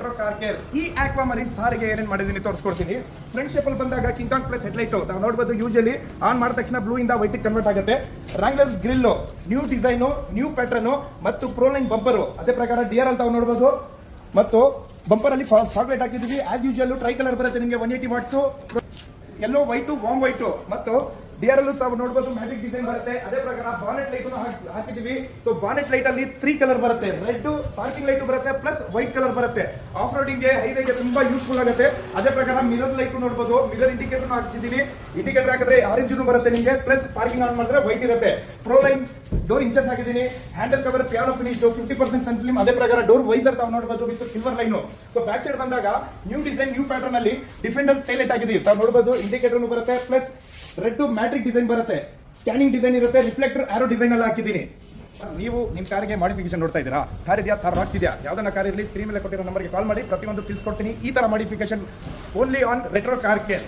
Retro car care. ಈ aqua marine ಥಾರ್ಗೆ ಏನೇನು ಮಾಡಿದ್ದೀನಿ ತೋರಿಸ್ಕೊಡ್ತೀನಿ. ಫ್ರಂಟ್ ಶೇಪಲ್ಲಿ ಬಂದಾಗ ಕಿಂಗ್ ಪ್ಲಸ್ ಹೆಡ್ಲೈಟ್ ನಾವು ನೋಡ್ಬೋದು. ಯೂಶಲಿ ಆನ್ ಮಾಡಿದ ತಕ್ಷಣ ಬ್ಲೂ ಇಂದ ವೈಟ್ ಕನ್ವರ್ಟ್ ಆಗುತ್ತೆ. Wrangler grill, new design, new pattern ಮತ್ತು ಪ್ರೋಲೈನ್ ಬಂಪರು. ಅದೇ ಪ್ರಕಾರ ಡಿಆರ್ ಅಲ್ಲಿ ತಾವು ನೋಡ್ಬೋದು. ಮತ್ತು ಬಂಪರ್ ಅಲ್ಲಿ ಫಾಗ್ ಲೈಟ್ ಹಾಕಿದ್ದೀವಿ. ಆಸ್ ಯೂಶಲ್ ಟ್ರೈ ಕಲರ್ ಬರುತ್ತೆ ನಿಮಗೆ 180 watts, yellow white, warm white. ಮತ್ತು ಡಿಆರ್ ಅಲ್ಲೂ ತಾವು ನೋಡ್ಬೋದು ಮ್ಯಾಜಿಕ್ ಡಿಸೈನ್ ಬರುತ್ತೆ. ಅದೇ ಪ್ರಕಾರ ಬಾನೆಟ್ ಲೈಟ್ ಹಾಕಿದ್ದೀವಿ. ಸೊ ಬಾನೆಟ್ ಲೈಟ್ ಅಲ್ಲಿ 3 ಕಲರ್ ಬರುತ್ತೆ. ರೆಡ್ ಪಾರ್ಕಿಂಗ್ ಲೈಟ್ ಬರುತ್ತೆ ಪ್ಲಸ್ ವೈಟ್ ಕಲರ್ ಬರುತ್ತೆ. ಆಫ್ ರೋಡಿಂಗ್ಗೆ ಹೈವೇಗೆ ತುಂಬಾ ಯೂಸ್ಫುಲ್ ಆಗುತ್ತೆ. ಅದೇ ಪ್ರಕಾರ ಮಿರರ್ ಲೈಟ್ ನೋಡ್ಬೋದು. ಮಿರರ್ ಇಂಡಿಕೇಟರ್ ಹಾಕಿದ್ದೀನಿ. ಇಂಡಿಕೇಟರ್ ಹಾಕಿದ್ರೆ ಆರೆಂಜ್ ಬರುತ್ತೆ ನಿಮಗೆ. ಪ್ಲಸ್ ಪಾರ್ಕಿಂಗ್ ಆನ್ ಮಾಡಿದ್ರೆ ವೈಟ್ ಇರುತ್ತೆ. ಪ್ರೋ ಲೈನ್ ಡೋರ್ ಇಂಚಸ್ ಹಾಕಿದ್ದೀನಿ. ಹ್ಯಾಂಡಲ್ ಕವರ್ ಪ್ಯಾನೋ ಫಿನಿಶ್ 50% ಸನ್ ಫಿಲ್ಮ್. ಅದೇ ಪ್ರಕಾರ ಡೋರ್ ವೈಸರ್ ತಾವು ನೋಡಬಹುದು with silver line. So back side ಬಂದಾಗ ನ್ಯೂ ಡಿಸೈನ್, ನ್ಯೂ ಪ್ಯಾಟರ್ನ್ ಅಲ್ಲಿ ಡಿಫೆಂಡರ್ ಟೈಲೈಟ್ ಆಗಿದ್ದೀವಿ. ತಾವು ನೋಡಬಹುದು ಇಂಡಿಕೇಟರ್ ಬರುತ್ತೆ ಪ್ಲಸ್ ರೆಡ್ ಮ್ಯಾಟ್ರಿಕ್ ಡಿಸೈನ್ ಬರುತ್ತೆ. ಸ್ಕ್ಯಾನಿಂಗ್ ಡಿಸೈನ್ ಇರುತ್ತೆ. ರಿಫ್ಲೆಕ್ಟರ್ ಆರೋ ಡಿಸೈನ್ ಎಲ್ಲ ಹಾಕಿದ್ದೀನಿ. ನೀವು ನಿಮ್ಮ ಕಾರಿಗೆ ಮಾಡಿಫಿಕೇಶನ್ ನೋಡ್ತಾ ಇದ್ದೀರಾ? ಕಾರ್ ಇದೆಯಾ, ಥಾರ್ ರಾಕ್ಸ್ ಇದೆಯಾ, ಯಾವ್ದನ್ನ ಕಾರ್ ಇರಲಿ ಸ್ಕ್ರೀನ್ ಮೇಲೆ ಕೊಟ್ಟಿರೋ ನಂಬರ್ಗೆ ಕಾಲ್ ಮಾಡಿ ಪ್ರತಿಯೊಂದು ತಿಳಿಸ್ಕೊಡ್ತೀನಿ. ಈ ತರ modification only on retro car care.